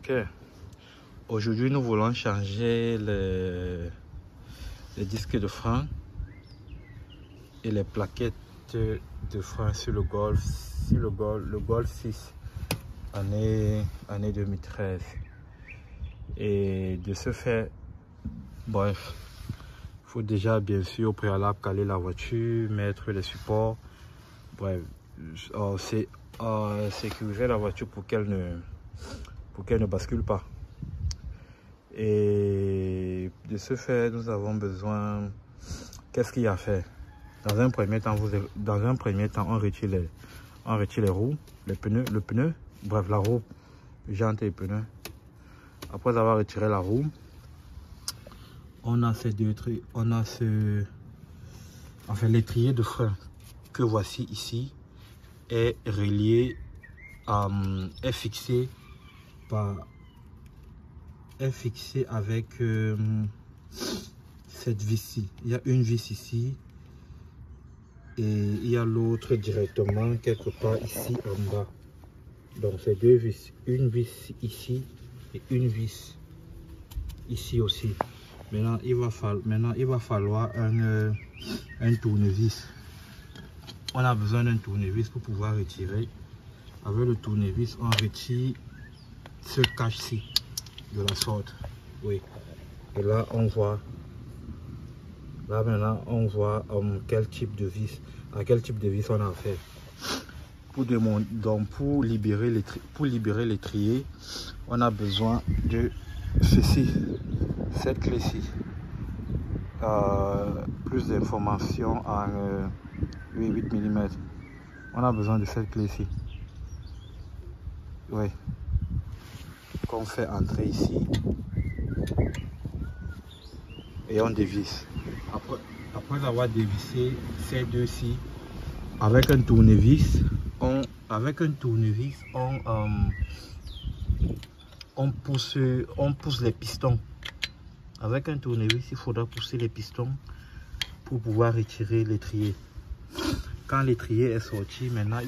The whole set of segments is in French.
Ok, aujourd'hui nous voulons changer les disques de frein et les plaquettes de frein sur le Golf, le Golf 6 année 2013. Et de ce fait, bref, il faut déjà bien sûr au préalable caler la voiture, mettre les supports, bref, c'est sécuriser la voiture pour qu'elle ne bascule pas. Et de ce fait, nous avons besoin, qu'est-ce qu'il y a à faire? Dans un premier temps, on retire les roues, les pneus, le pneu, bref, la roue, jante et pneus. Après avoir retiré la roue, on a ces deux trucs, l'étrier de frein que voici ici est relié, est fixé avec cette vis-ci. Il y a une vis ici et il y a l'autre directement quelque part ici en bas. Donc c'est deux vis, une vis ici et une vis ici aussi. Maintenant il va falloir un tournevis. On a besoin d'un tournevis pour pouvoir retirer. Avec le tournevis, on retire ce cache-ci de la sorte. Oui. Et là on voit. Là maintenant on voit quel type de vis, à quel type de vis on a affaire. Pour libérer l'étrier, on a besoin de ceci, cette clé-ci. Plus d'informations en 8 mm. On a besoin de cette clé-ci. Oui. Qu'on fait entrer ici. Et on dévisse. Après avoir dévissé ces deux-ci, avec un tournevis, on pousse les pistons. Avec un tournevis, il faudra pousser les pistons pour pouvoir retirer l'étrier. Quand l'étrier est sorti, maintenant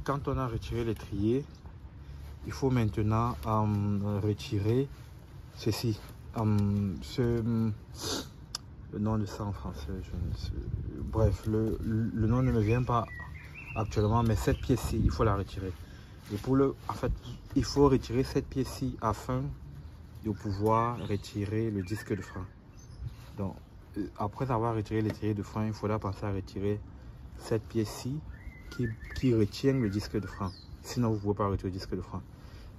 quand on a retiré l'étrier, il faut maintenant retirer ceci. Le nom de ça en français, bref, le nom ne me vient pas actuellement, mais cette pièce-ci, il faut la retirer. Et il faut retirer cette pièce-ci afin de pouvoir retirer le disque de frein. Donc, après avoir retiré l'étrier de frein, il faudra penser à retirer cette pièce-ci qui retient le disque de frein. Sinon, vous ne pouvez pas retirer le disque de frein.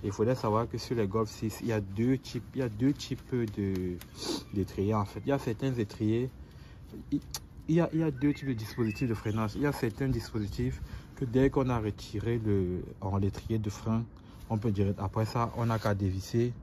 Il faudrait savoir que sur les Golf 6, il y a deux types d'étriers en fait. Il y a certains étriers, il y a deux types de dispositifs de freinage. Il y a certains dispositifs que dès qu'on a retiré l'étrier de frein, on peut dire après ça, on n'a qu'à dévisser